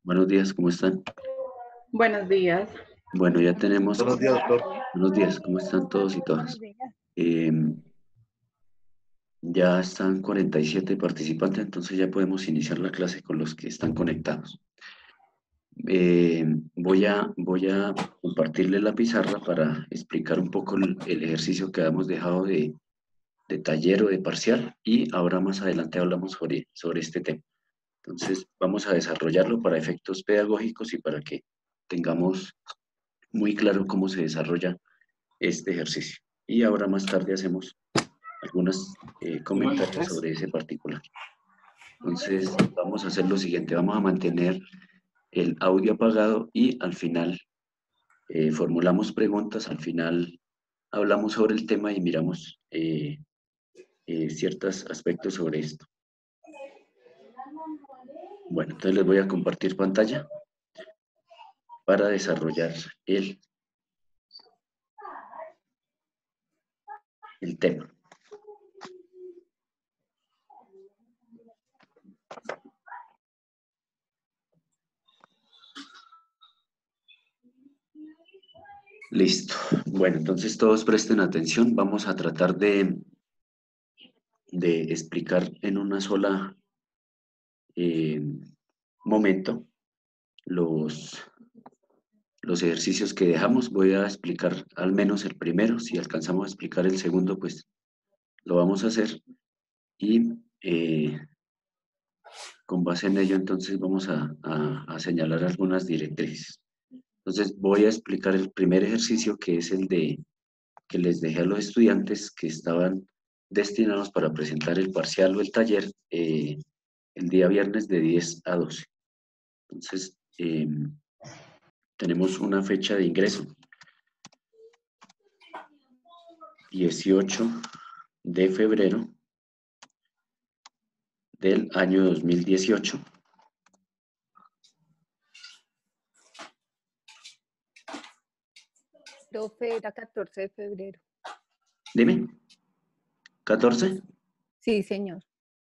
Buenos días, ¿cómo están? Buenos días. Bueno, ya tenemos, Buenos días, doctor. buenos días, ¿cómo están todos y todas? Eh, ya están 47 participantes, entonces ya podemos iniciar la clase con los que están conectados. Voy a compartirles la pizarra para explicar un poco el ejercicio que habíamos dejado de taller o de parcial y ahora más adelante hablamos sobre este tema. Entonces vamos a desarrollarlo para efectos pedagógicos y para que tengamos muy claro cómo se desarrolla este ejercicio. Y ahora más tarde hacemos algunos comentarios sobre ese particular. Entonces vamos a hacer lo siguiente, vamos a mantener el audio apagado y al final formulamos preguntas, al final hablamos sobre el tema y miramos ciertos aspectos sobre esto. Bueno, entonces les voy a compartir pantalla para desarrollar el tema. Listo. Bueno, entonces todos presten atención. Vamos a tratar de explicar en una sola momento los ejercicios que dejamos. Voy a explicar al menos el primero. Si alcanzamos a explicar el segundo, pues lo vamos a hacer. Y con base en ello, entonces vamos a señalar algunas directrices. Entonces voy a explicar el primer ejercicio, que es el que les dejé a los estudiantes que estaban destinados para presentar el parcial o el taller el día viernes de 10 a 12. Entonces, tenemos una fecha de ingreso, 18 de febrero del año 2018. Profe, era 14 de febrero. Dime, ¿14? Sí, señor.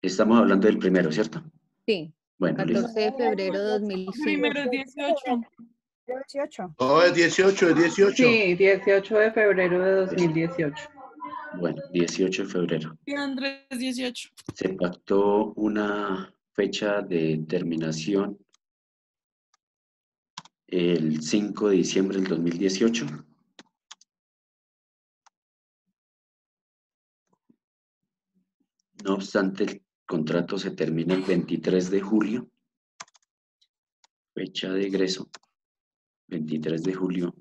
Estamos hablando del primero, ¿cierto? Sí. Bueno, 14 listo. de febrero de 2005. Primero es 18. 18. No, es 18, es 18. Sí, 18 de febrero de 2018. Bueno, 18 de febrero. Y Andrés 18. Se pactó una fecha de terminación el 5 de diciembre del 2018. No obstante, el contrato se termina el 23 de julio. Fecha de egreso, 23 de julio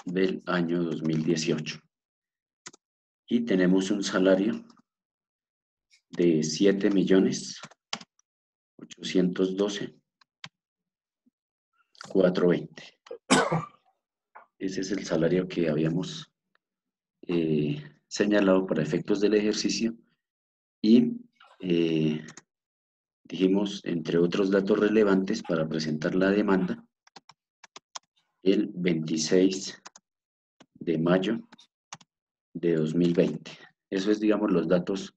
del año 2018. Y tenemos un salario de 7.812.420. Ese es el salario que habíamos señalado para efectos del ejercicio y dijimos, entre otros datos relevantes para presentar la demanda, el 26 de mayo de 2020. Eso es, digamos, los datos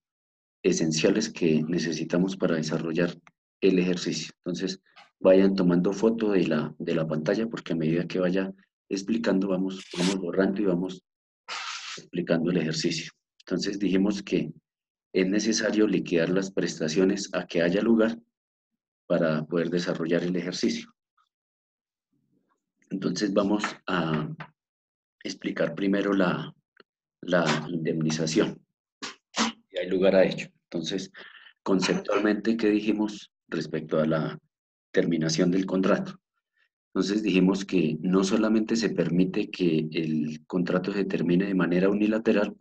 esenciales que necesitamos para desarrollar el ejercicio. Entonces, vayan tomando foto de la pantalla porque a medida que vaya explicando, vamos borrando y vamos explicando el ejercicio. Entonces, dijimos que es necesario liquidar las prestaciones a que haya lugar para poder desarrollar el ejercicio. Entonces, vamos a explicar primero la indemnización. Y hay lugar a ello. Entonces, conceptualmente, ¿qué dijimos respecto a la terminación del contrato? Entonces dijimos que no solamente se permite que el contrato se termine de manera unilateral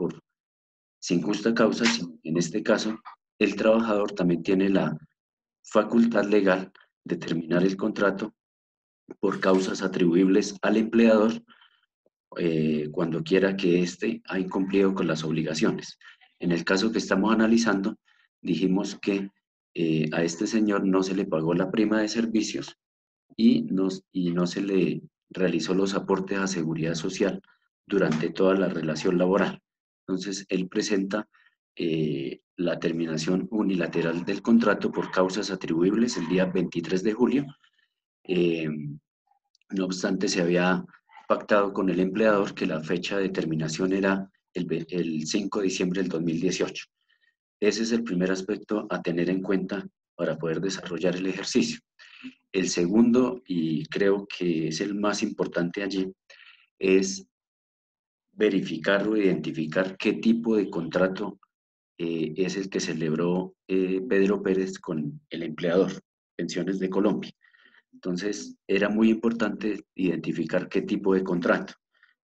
sin justa causa, sino en este caso el trabajador también tiene la facultad legal de terminar el contrato por causas atribuibles al empleador cuando quiera que éste ha incumplido con las obligaciones. En el caso que estamos analizando, dijimos que a este señor no se le pagó la prima de servicios y no se le realizó los aportes a seguridad social durante toda la relación laboral. Entonces, él presenta la terminación unilateral del contrato por causas atribuibles el día 23 de julio. No obstante, se había pactado con el empleador que la fecha de terminación era el 5 de diciembre del 2018. Ese es el primer aspecto a tener en cuenta para poder desarrollar el ejercicio. El segundo, y creo que es el más importante allí, es verificar o identificar qué tipo de contrato es el que celebró Pedro Pérez con el empleador, Pensiones de Colombia. Entonces, era muy importante identificar qué tipo de contrato.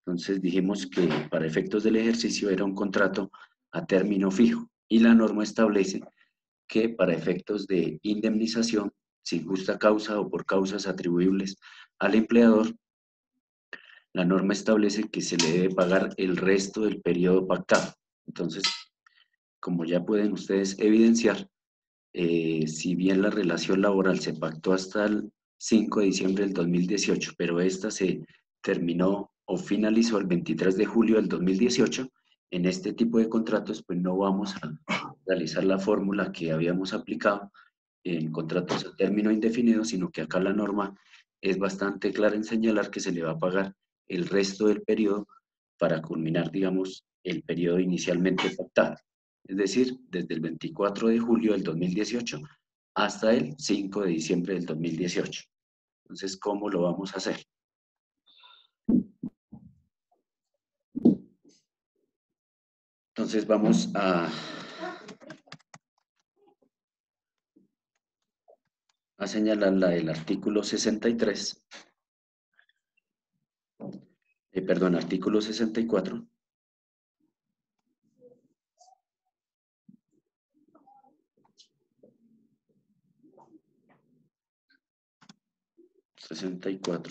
Entonces, dijimos que para efectos del ejercicio era un contrato a término fijo y la norma establece que para efectos de indemnización, sin justa causa o por causas atribuibles al empleador, la norma establece que se le debe pagar el resto del periodo pactado. Entonces, como ya pueden ustedes evidenciar, si bien la relación laboral se pactó hasta el 5 de diciembre del 2018, pero esta se terminó o finalizó el 23 de julio del 2018, en este tipo de contratos pues no vamos a realizar la fórmula que habíamos aplicado en contratos a término indefinido, sino que acá la norma es bastante clara en señalar que se le va a pagar el resto del periodo para culminar, digamos, el periodo inicialmente pactado. Es decir, desde el 24 de julio del 2018 hasta el 5 de diciembre del 2018. Entonces, ¿cómo lo vamos a hacer? Entonces, vamos a señalar la del artículo 63, perdón, artículo 64.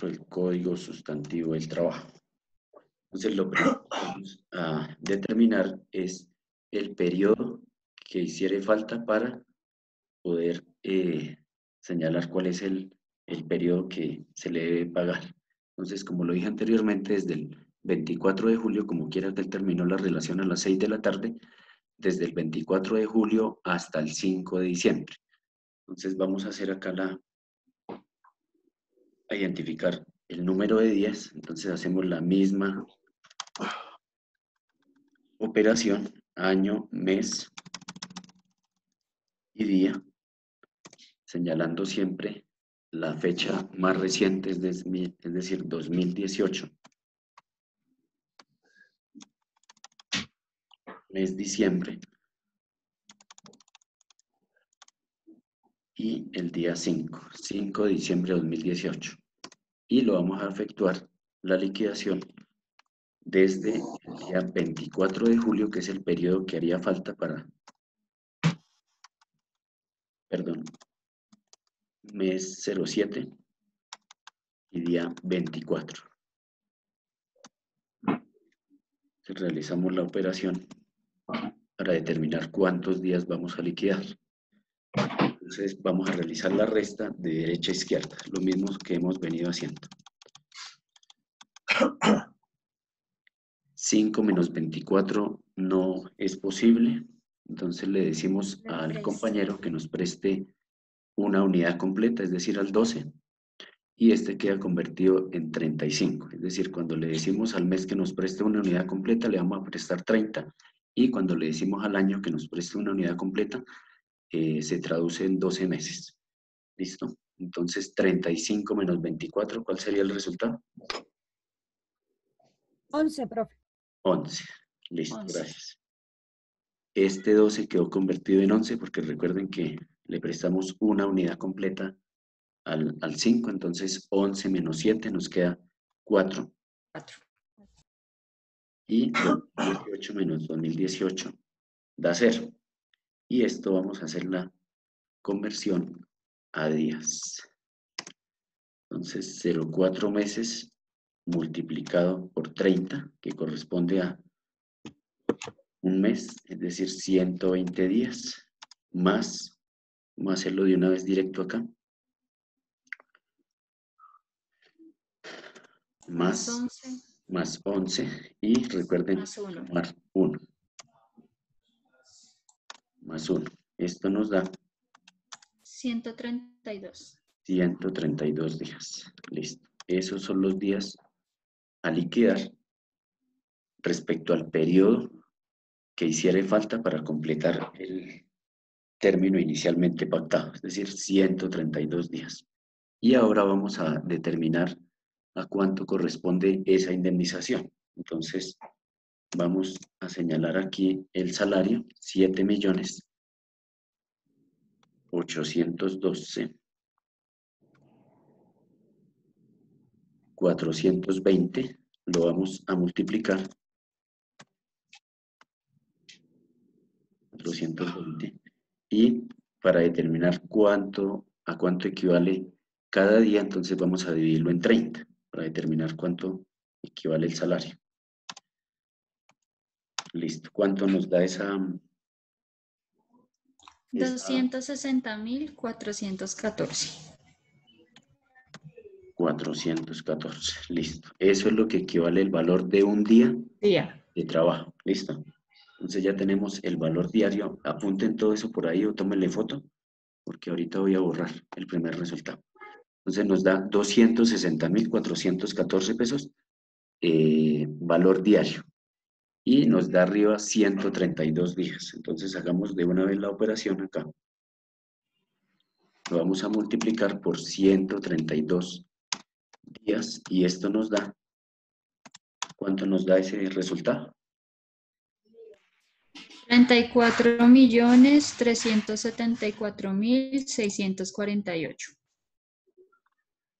El Código Sustantivo del Trabajo. Entonces, lo primero que vamos a determinar es el periodo que hiciere falta para poder señalar cuál es el periodo que se le debe pagar. Entonces, como lo dije anteriormente, desde el 24 de julio, como quiera que él terminó la relación a las 6 de la tarde, desde el 24 de julio hasta el 5 de diciembre. Entonces, vamos a hacer acá a identificar el número de días. Entonces, hacemos la misma operación, año, mes y día, señalando siempre la fecha más reciente, es decir, 2018. Mes diciembre. Y el día 5 de diciembre de 2018. Y lo vamos a efectuar la liquidación desde el día 24 de julio, que es el periodo que haría falta para, perdón, mes 07 y día 24. Entonces realizamos la operación para determinar cuántos días vamos a liquidar. Entonces vamos a realizar la resta de derecha a izquierda, lo mismo que hemos venido haciendo. 5 menos 24 no es posible, entonces le decimos al compañero que nos preste una unidad completa, es decir, al 12, y este queda convertido en 35. Es decir, cuando le decimos al mes que nos preste una unidad completa, le vamos a prestar 30, y cuando le decimos al año que nos preste una unidad completa, se traduce en 12 meses. ¿Listo? Entonces, 35 menos 24, ¿cuál sería el resultado? 11, profe. 11. Listo, 11. gracias. Este 12 quedó convertido en 11 porque recuerden que le prestamos una unidad completa al 5, entonces 11 menos 7 nos queda 4. 4. Y 2018 menos 2018 da 0. Y esto vamos a hacer la conversión a días. Entonces 0,4 meses multiplicado por 30, que corresponde a un mes, es decir, 120 días, más, vamos a hacerlo de una vez directo acá, más 11, y recuerden Más 1. sumar 1. más 1. Esto nos da 132. 132 días. Listo. Esos son los días a liquidar respecto al periodo que hiciera falta para completar el término inicialmente pactado, es decir, 132 días. Y ahora vamos a determinar a cuánto corresponde esa indemnización. Entonces, vamos a señalar aquí el salario, 7.812.420, lo vamos a multiplicar 420, y para determinar a cuánto equivale cada día, entonces vamos a dividirlo en 30 para determinar cuánto equivale el salario. Listo. ¿Cuánto nos da esa 260.414. 414? Listo. Eso es lo que equivale el valor de un día Día. de trabajo. Listo. Entonces ya tenemos el valor diario. Apunten todo eso por ahí o tómenle foto, porque ahorita voy a borrar el primer resultado. Entonces nos da 260.414 pesos, valor diario. Y nos da arriba 132 días. Entonces hagamos de una vez la operación acá. Lo vamos a multiplicar por 132 días y esto nos da, ¿cuánto nos da ese resultado? 34.374.648.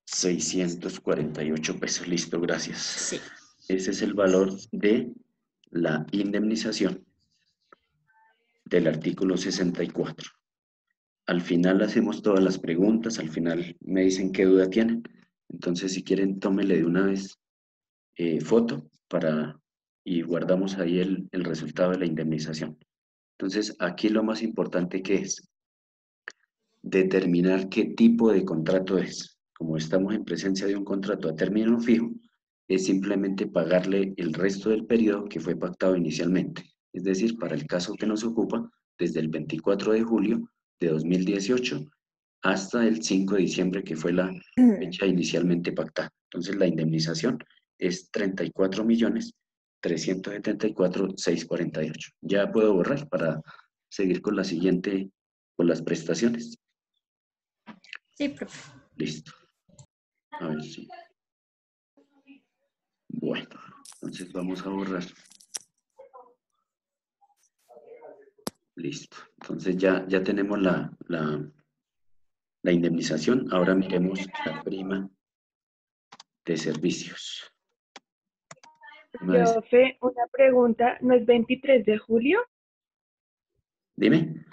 648 pesos. Listo, gracias. Sí. Ese es el valor de la indemnización del artículo 64. Al final hacemos todas las preguntas, al final me dicen qué duda tienen. Entonces, si quieren, tómenle de una vez foto y guardamos ahí el resultado de la indemnización. Entonces, aquí lo más importante que es determinar qué tipo de contrato es. Como estamos en presencia de un contrato a término fijo, es simplemente pagarle el resto del periodo que fue pactado inicialmente. Es decir, para el caso que nos ocupa, desde el 24 de julio de 2018 hasta el 5 de diciembre, que fue la fecha inicialmente pactada. Entonces, la indemnización es 34.374.648. Ya puedo borrar para seguir con la siguiente, con las prestaciones. Sí, profe. Listo. A ver si. Bueno, entonces vamos a borrar. Listo. Entonces ya tenemos la indemnización. Ahora miremos la prima de servicios. Profe, una pregunta, ¿no es 23 de julio? Dime.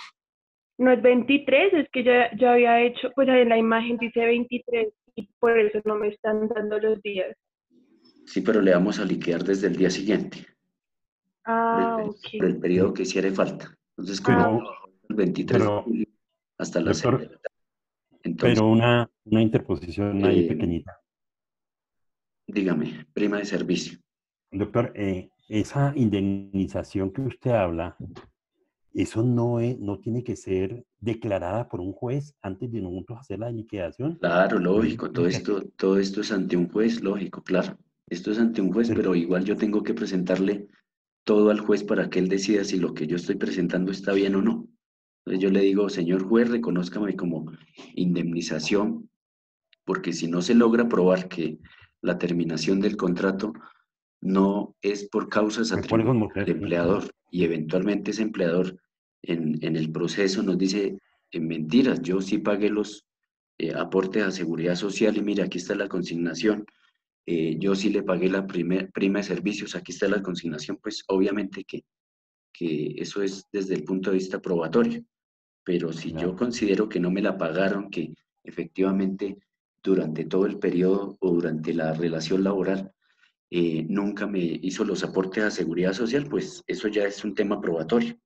¿No es 23? Es que ya había hecho, pues ahí en la imagen dice 23 y por eso no me están dando los días. Sí, pero le vamos a liquidar desde el día siguiente. Ah, Por ok. el periodo que hiciera falta. Entonces, como trabajó el 23 de julio hasta las 6 de la tarde. Entonces, pero una interposición ahí pequeñita. dígame, prima de servicio. Doctor, esa indemnización que usted habla, ¿eso no tiene que ser declarada por un juez antes de nosotros hacer la liquidación? Claro, lógico, todo esto es ante un juez, lógico, claro. Esto es ante un juez, pero igual yo tengo que presentarle todo al juez para que él decida si lo que yo estoy presentando está bien o no. Entonces yo le digo, señor juez, reconózcame como indemnización, porque si no se logra probar que la terminación del contrato no es por causas atribuidas al empleador y eventualmente ese empleador en el proceso nos dice en mentiras, yo sí pagué los aportes a seguridad social y mira, aquí está la consignación, yo sí le pagué la prima de servicios, aquí está la consignación, pues obviamente que eso es desde el punto de vista probatorio, pero si yo considero que no me la pagaron, que efectivamente durante todo el periodo o durante la relación laboral nunca me hizo los aportes a seguridad social, pues eso ya es un tema probatorio.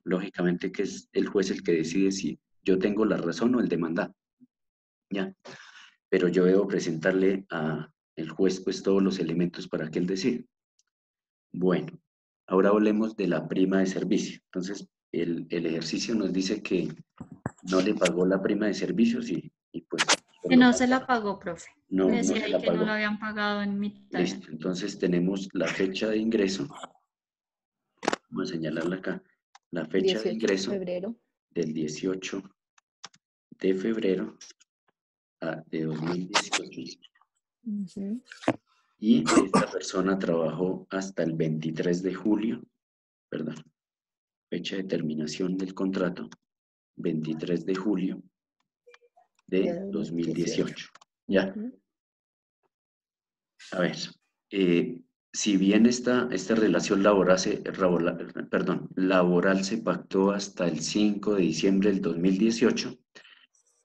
Lógicamente que es el juez el que decide si yo tengo la razón o el demandado. Ya. Pero yo debo presentarle al juez pues todos los elementos para que él decida. Bueno, ahora hablemos de la prima de servicio. Entonces, el ejercicio nos dice que no le pagó la prima de servicios y pues... por Que lo no tanto, se la pagó, profe. no Decía se ahí la que no pagó. la habían pagado en mitad. Listo, entonces tenemos la fecha de ingreso. Vamos a señalarla acá. La fecha 18 de de ingreso febrero. del 18 de febrero de 2018. Ujú. Y esta persona trabajó hasta el 23 de julio, perdón, fecha de terminación del contrato, 23 de julio de De 2018. ¿Ya? Ujú. A ver, si bien esta relación laboral se pactó hasta el 5 de diciembre del 2018,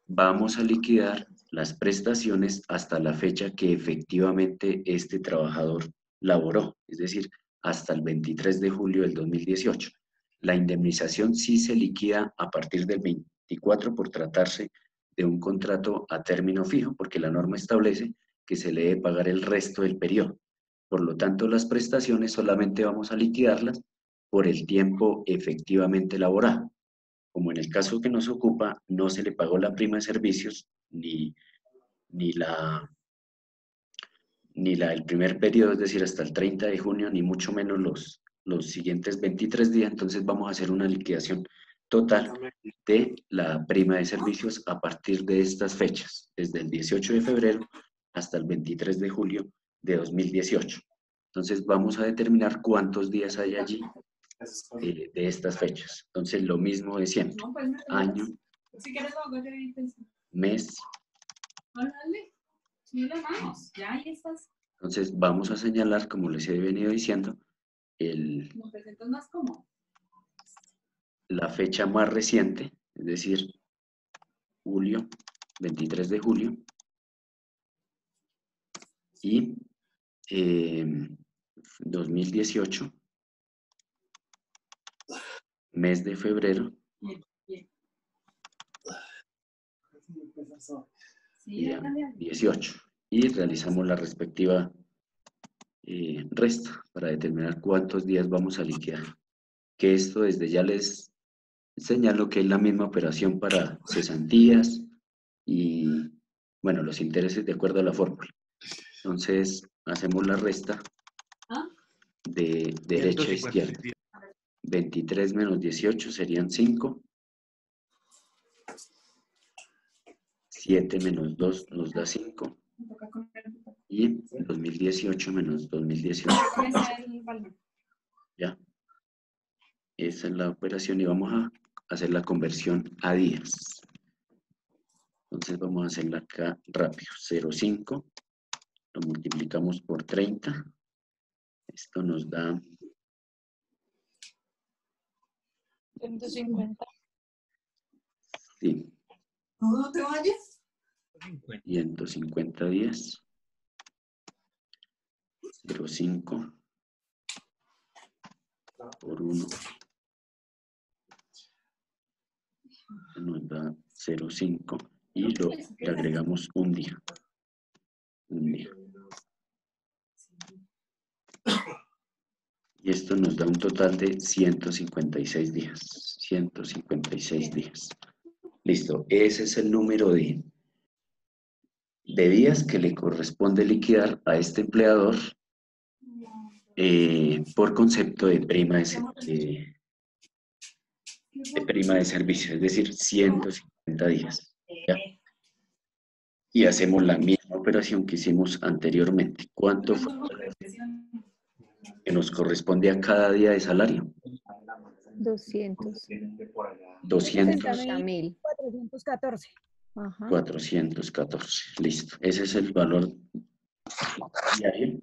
vamos a liquidar las prestaciones hasta la fecha que efectivamente este trabajador laboró, es decir, hasta el 23 de julio del 2018. La indemnización sí se liquida a partir del 24 por tratarse de un contrato a término fijo, porque la norma establece que se le debe pagar el resto del periodo. Por lo tanto, las prestaciones solamente vamos a liquidarlas por el tiempo efectivamente laborado. Como en el caso que nos ocupa, no se le pagó la prima de servicios ni el primer periodo, es decir, hasta el 30 de junio, ni mucho menos los siguientes 23 días, entonces vamos a hacer una liquidación total de la prima de servicios a partir de estas fechas, desde el 18 de febrero hasta el 23 de julio de 2018. Entonces vamos a determinar cuántos días hay allí de estas fechas. Entonces lo mismo de siempre, año, mes. Entonces vamos a señalar, como les he venido diciendo, la fecha más reciente, es decir, julio, 23 de julio, y 2018, mes de febrero, día 18, y realizamos la respectiva resta para determinar cuántos días vamos a liquidar. Que esto desde ya les señalo que es la misma operación para cesantías y, bueno, los intereses de acuerdo a la fórmula. Entonces, hacemos la resta de derecha a izquierda. 23 menos 18 serían 5. 7 menos 2 nos da 5. Y 2018 menos 2018. ¿Ya? Esa es la operación y vamos a hacer la conversión a días. Entonces vamos a hacerla acá rápido. 0,5. Lo multiplicamos por 30. Esto nos da 150. Sí, ¿No te vayas? 150 días. 0,5 por 1 nos da 0,5 y le agregamos un día. Y esto nos da un total de 156 días. 156 días. Listo, ese es el número de días que le corresponde liquidar a este empleador por concepto de prima de prima de servicio, es decir, 150 días. ¿Ya? Y hacemos la misma operación que hicimos anteriormente. ¿Cuánto fue que nos corresponde a cada día de salario? 200. 200. 414. Ajá. 414. Listo. Ese es el valor diario.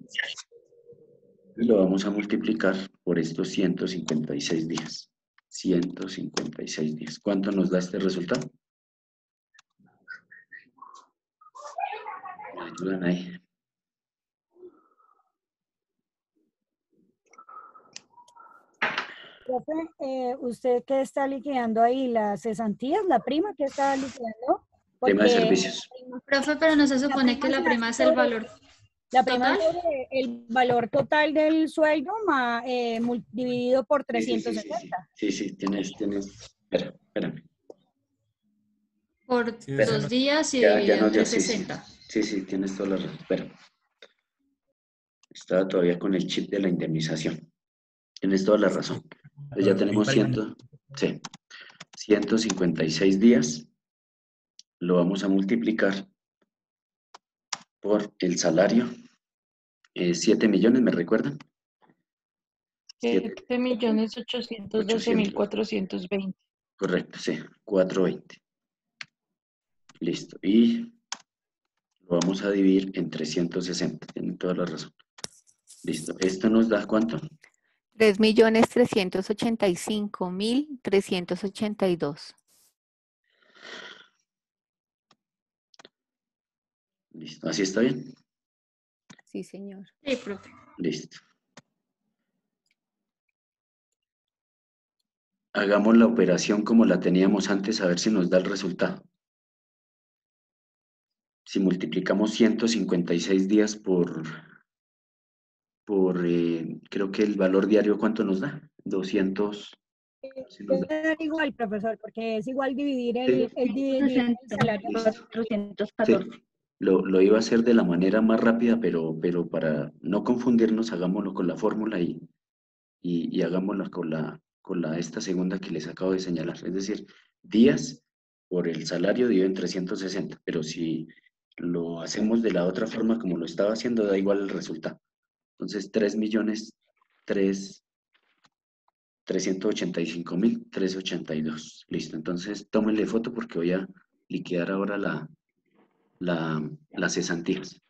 Y lo vamos a multiplicar por estos 156 días. 156 días. ¿Cuánto nos da este resultado? ¿Me ayudan ahí? Profe, ¿usted qué está liquidando ahí? ¿Las cesantías? ¿La prima que está liquidando? Prima de Porque servicios. Profe, pero no se supone que la prima es el valor. La prima ¿Total? sobre el valor total del sueldo dividido por Sí, sí, sí, sí, 360. sí, sí, espera, espérame. Por Sí, eso 2 no- días y Ya dividido nos dio, entre sí, sí, 60. sí, sí, tienes toda la razón, espera. Estaba todavía con el chip de la indemnización. Tienes toda la razón. Entonces ya tenemos 156 días. Lo vamos a multiplicar por el salario. 7 millones, ¿me recuerdan? 7.812.420. Correcto, sí, 420. Listo. Y lo vamos a dividir entre 160. Tienen toda la razón. Listo. ¿Esto nos da cuánto? 3.385.382. Listo. ¿Así está bien? Sí, señor. Sí, profe. Listo. Hagamos la operación como la teníamos antes, a ver si nos da el resultado. Si multiplicamos 156 días creo que el valor diario, ¿cuánto nos da? 200. Sí nos da. Debe dar igual, profesor, porque es igual dividir Sí. dividir el salario. Listo. Sí, lo iba a hacer de la manera más rápida, pero para no confundirnos, hagámoslo con la fórmula y hagámoslo con esta segunda que les acabo de señalar. Es decir, días por el salario dividido en 360, pero si lo hacemos de la otra forma como lo estaba haciendo, da igual el resultado. Entonces, 3.385.382. Listo, entonces tómenle foto porque voy a liquidar ahora las cesantías.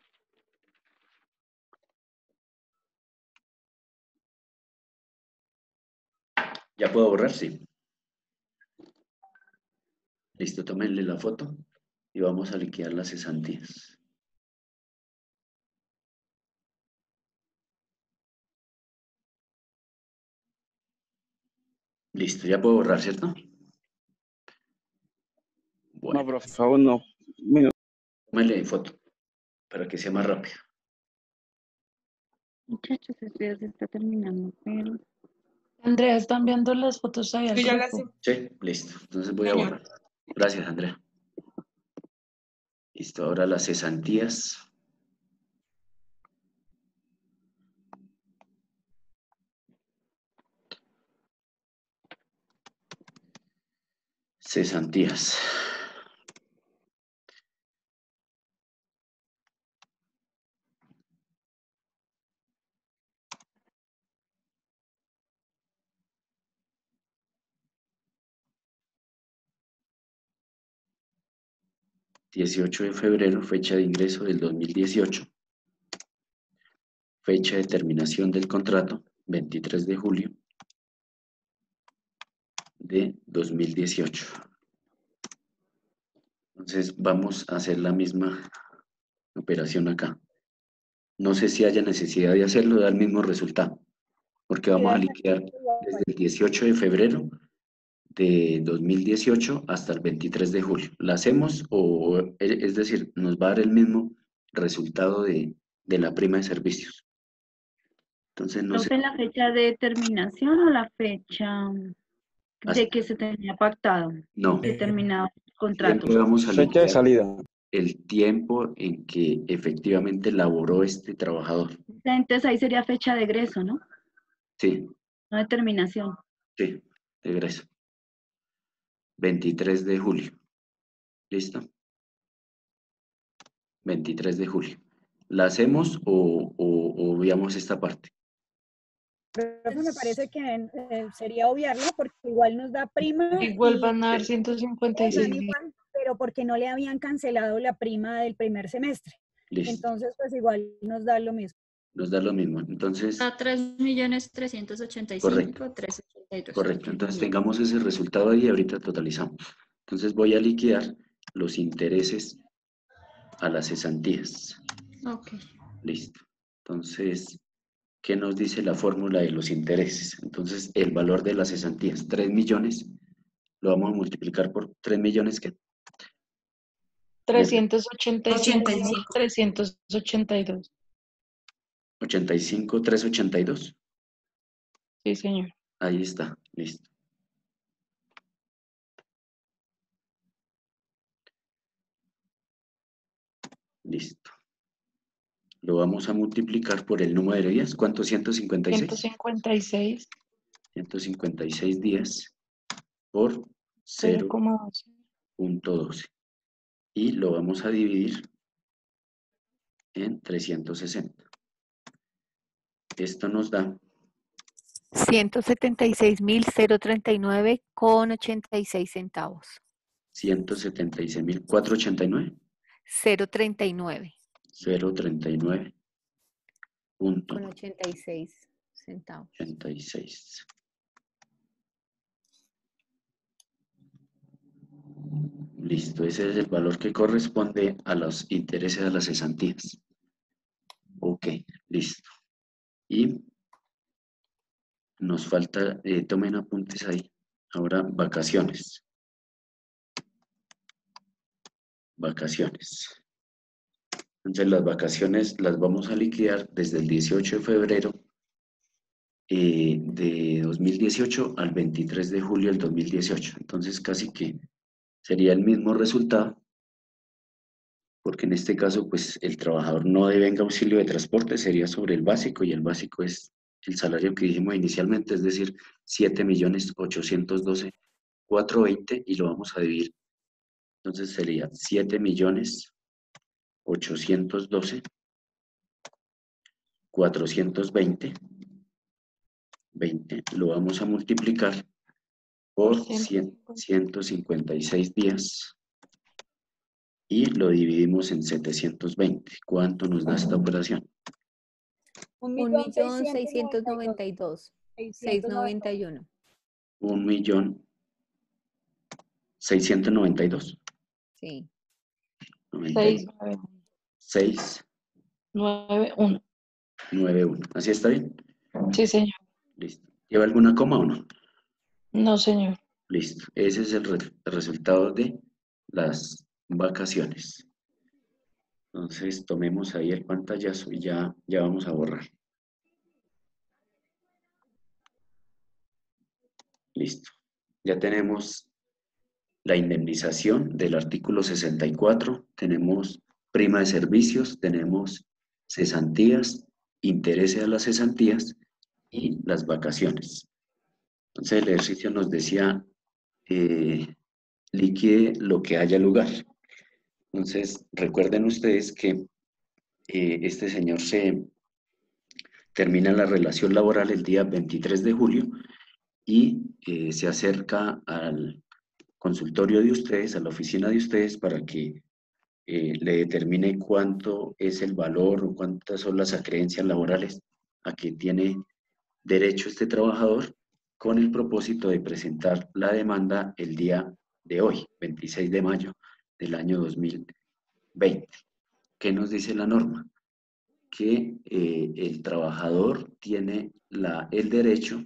¿Ya puedo borrar? Sí. Listo, tómenle la foto y vamos a liquidar las cesantías. Listo, ya puedo borrar, ¿cierto? Bueno, No, profe, por favor, no. Mira, tómenle foto para que sea más rápido. Muchachos, esto ya se está terminando, pero... Andrea, están viendo las fotos ahí al Yo ya la grupo. Sí, listo. Entonces voy a Señor. borrar. Gracias, Andrea. Listo, ahora las cesantías. Cesantías. ...18 de febrero, fecha de ingreso del 2018... fecha de terminación del contrato, 23 de julio de 2018. Entonces vamos a hacer la misma operación acá. No sé si haya necesidad de hacerlo, da el mismo resultado, porque vamos a liquidar desde el 18 de febrero de 2018 hasta el 23 de julio. ¿La hacemos o, es decir, nos va a dar el mismo resultado de la prima de servicios? Entonces no sé. ¿Profe, la fecha de terminación o la fecha de que se tenía pactado? No. Determinado el contrato. Siempre vamos a fecha de liquidar salida. el tiempo en que efectivamente laboró este trabajador. Entonces ahí sería fecha de egreso, ¿no? Sí, No de terminación. sí, de egreso. 23 de julio. ¿Listo? 23 de julio. ¿La hacemos o veamos esta parte? Pero me parece que sería obviarla porque igual nos da prima. Igual y van a dar dan 156 días. igual, pero porque no le habían cancelado la prima del primer semestre. Listo, Entonces, pues igual nos da lo mismo. nos da lo mismo. Entonces, A 3.385.382. correcto. Entonces tengamos ese resultado ahí y ahorita totalizamos. Entonces voy a liquidar los intereses a las cesantías. Ok. Listo. Entonces, ¿qué nos dice la fórmula de los intereses? Entonces, el valor de las cesantías, 3 millones, lo vamos a multiplicar por 3 millones, ¿qué? 385.382. 85,382. Sí, señor. Ahí está, listo. Listo. Lo vamos a multiplicar por el número de días. ¿Cuánto? 156. 156. 156 días por 0,12. 0.12. Y lo vamos a dividir en 360. Esto nos da 176.039,86 centavos. 176.489. 039 039. Punto con 86 centavos. 86. Listo, ese es el valor que corresponde a los intereses de las cesantías. Ok, listo. Y nos falta, tomen apuntes ahí. Ahora, vacaciones. Vacaciones. Entonces, las vacaciones las vamos a liquidar desde el 18 de febrero de 2018 al 23 de julio del 2018. Entonces, casi que sería el mismo resultado, porque en este caso, pues, el trabajador no devenga auxilio de transporte, sería sobre el básico, y el básico es el salario que dijimos inicialmente, es decir, 7.812.420, y lo vamos a dividir. Entonces sería 7.812.420, 20, lo vamos a multiplicar por 156 días y lo dividimos en 720. ¿Cuánto nos da esta operación? 1.692.691. 1.692. Sí. 691. 91. ¿Así está bien? Sí, señor. Listo. ¿Lleva alguna coma o no? No, señor. Listo. Ese es el resultado de las vacaciones. Entonces, tomemos ahí el pantallazo y ya vamos a borrar. Listo. Ya tenemos la indemnización del artículo 64, tenemos prima de servicios, tenemos cesantías, intereses a las cesantías y las vacaciones. Entonces el ejercicio nos decía, liquide lo que haya lugar. Entonces recuerden ustedes que este señor se termina la relación laboral el día 23 de julio y se acerca al consultorio de ustedes, a la oficina de ustedes, para que le determine cuánto es el valor o cuántas son las acreencias laborales a que tiene derecho este trabajador, con el propósito de presentar la demanda el día de hoy, 26 de mayo del año 2020. ¿Qué nos dice la norma? Que el trabajador tiene el derecho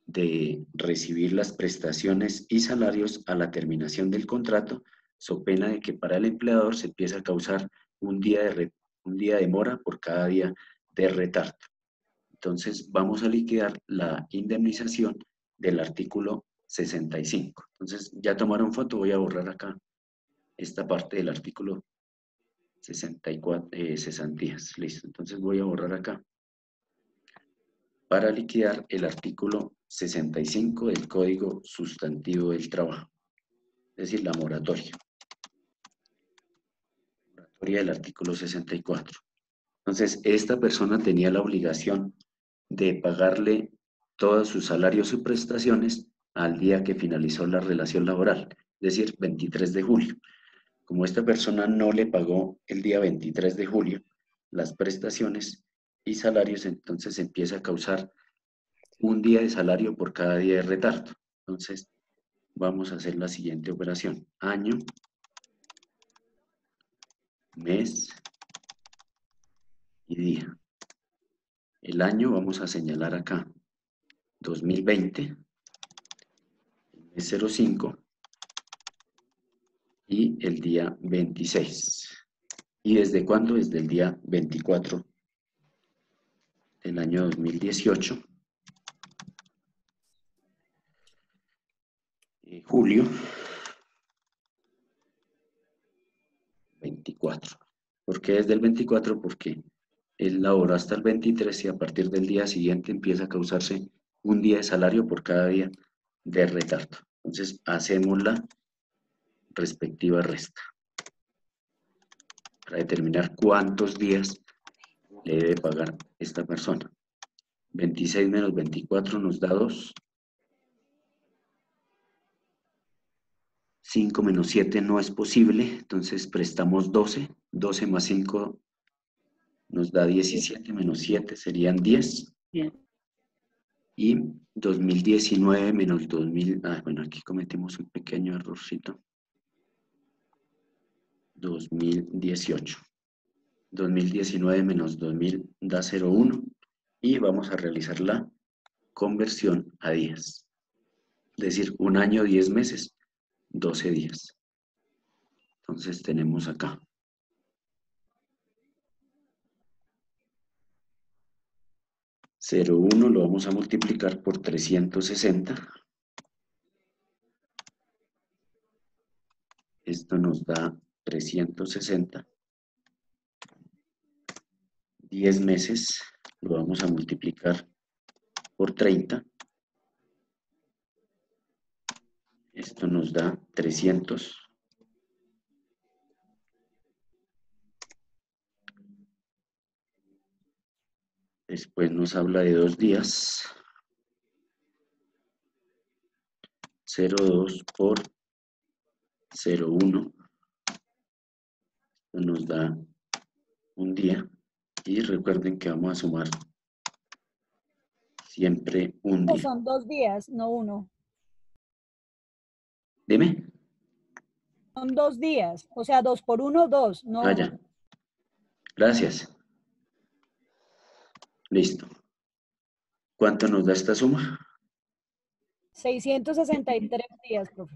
de recibir las prestaciones y salarios a la terminación del contrato, so pena de que para el empleador se empiece a causar un día de mora por cada día de retardo. Entonces vamos a liquidar la indemnización del artículo 65. Entonces ya tomaron foto, voy a borrar acá esta parte del artículo 64, cesantías. Listo, entonces voy a borrar acá para liquidar el artículo 65 del Código Sustantivo del Trabajo, es decir, la moratoria. Moratoria del artículo 64. Entonces, esta persona tenía la obligación de pagarle todos sus salarios y prestaciones al día que finalizó la relación laboral, es decir, 23 de julio. Como esta persona no le pagó el día 23 de julio las prestaciones y salarios, entonces empieza a causar un día de salario por cada día de retardo. Entonces, vamos a hacer la siguiente operación. Año, mes y día. El año vamos a señalar acá, 2020, mes 05 y el día 26. ¿Y desde cuándo? Desde el día 24 del año 2018. Julio 24. ¿Por qué desde el 24? Porque él labora hasta el 23 y a partir del día siguiente empieza a causarse un día de salario por cada día de retardo. Entonces hacemos la respectiva resta para determinar cuántos días le debe pagar esta persona. 26 menos 24 nos da 2. 5 menos 7 no es posible, entonces prestamos 12. 12 más 5 nos da 17, menos 7 serían 10. Bien. Y 2019 menos 2000, bueno, aquí cometimos un pequeño errorcito. 2018. 2019 menos 2000 da 0,1. Y vamos a realizar la conversión a días. Es decir, un año, 10 meses, 12 días. Entonces tenemos acá. Cero uno lo vamos a multiplicar por 360. Esto nos da 360. 10 meses lo vamos a multiplicar por 30. Esto nos da 300. Después nos habla de 2 días. 0,2 por 0,1. Esto nos da un día. Y recuerden que vamos a sumar siempre un No, día. son 2 días, no 1. Dime. Son 2 días. O sea, 2 por 1, 2, no 1. Ya. Gracias. Listo. ¿Cuánto nos da esta suma? 663 días, profe.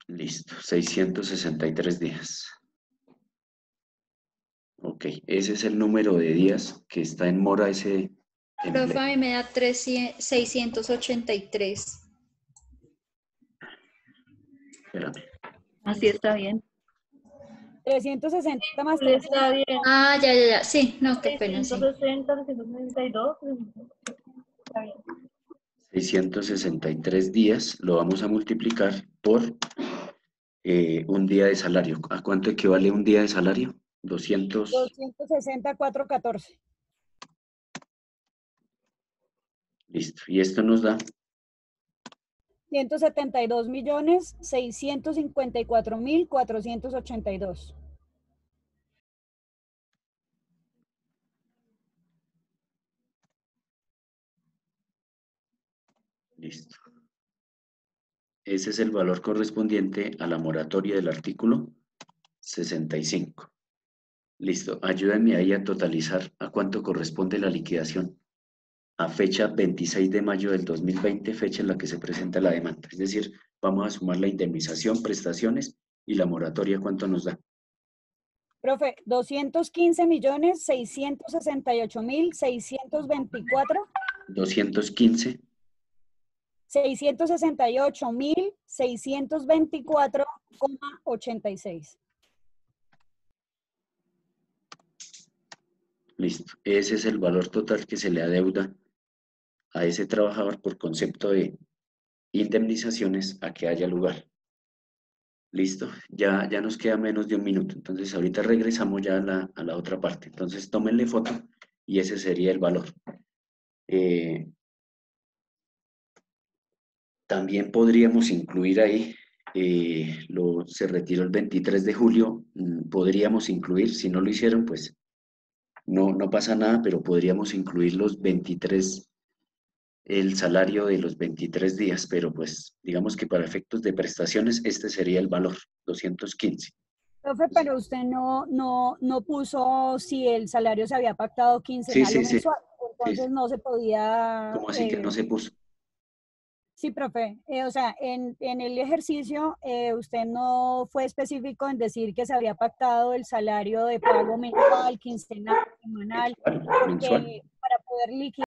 Listo, 663 días. Ok, ese es el número de días que está en mora ese Profe, a mí me da 683. Espérame. Así está bien. 360 más Sí, está bien. Ah, ya. Sí, no, qué pena, sí. 660, 662. Está bien. 663 días lo vamos a multiplicar por un día de salario. ¿A cuánto equivale un día de salario? 260, 414. Listo. Y esto nos da 172.654.482. Listo. Ese es el valor correspondiente a la moratoria del artículo 65. Listo. Ayúdenme ahí a totalizar a cuánto corresponde la liquidación a fecha 26 de mayo del 2020, fecha en la que se presenta la demanda. Es decir, vamos a sumar la indemnización, prestaciones y la moratoria, ¿cuánto nos da? Profe, 215.668.624. 215. 668.624,86. Listo. Ese es el valor total que se le adeuda a ese trabajador por concepto de indemnizaciones a que haya lugar. Listo. Ya nos queda menos de un minuto. Entonces ahorita regresamos ya a la otra parte. Entonces tómenle foto y ese sería el valor. También podríamos incluir ahí, se retiró el 23 de julio, podríamos incluir, si no lo hicieron, pues no pasa nada, pero podríamos incluir los 23, el salario de los 23 días, pero pues digamos que para efectos de prestaciones este sería el valor, 215. Profe, pero usted no puso si el salario se había pactado quincenal o mensual, entonces Sí. no se podía... ¿Cómo así que no se puso? Sí, profe. O sea, en el ejercicio usted no fue específico en decir que se había pactado el salario de pago mensual, quincenal, semanal, Mensual. porque para poder liquidar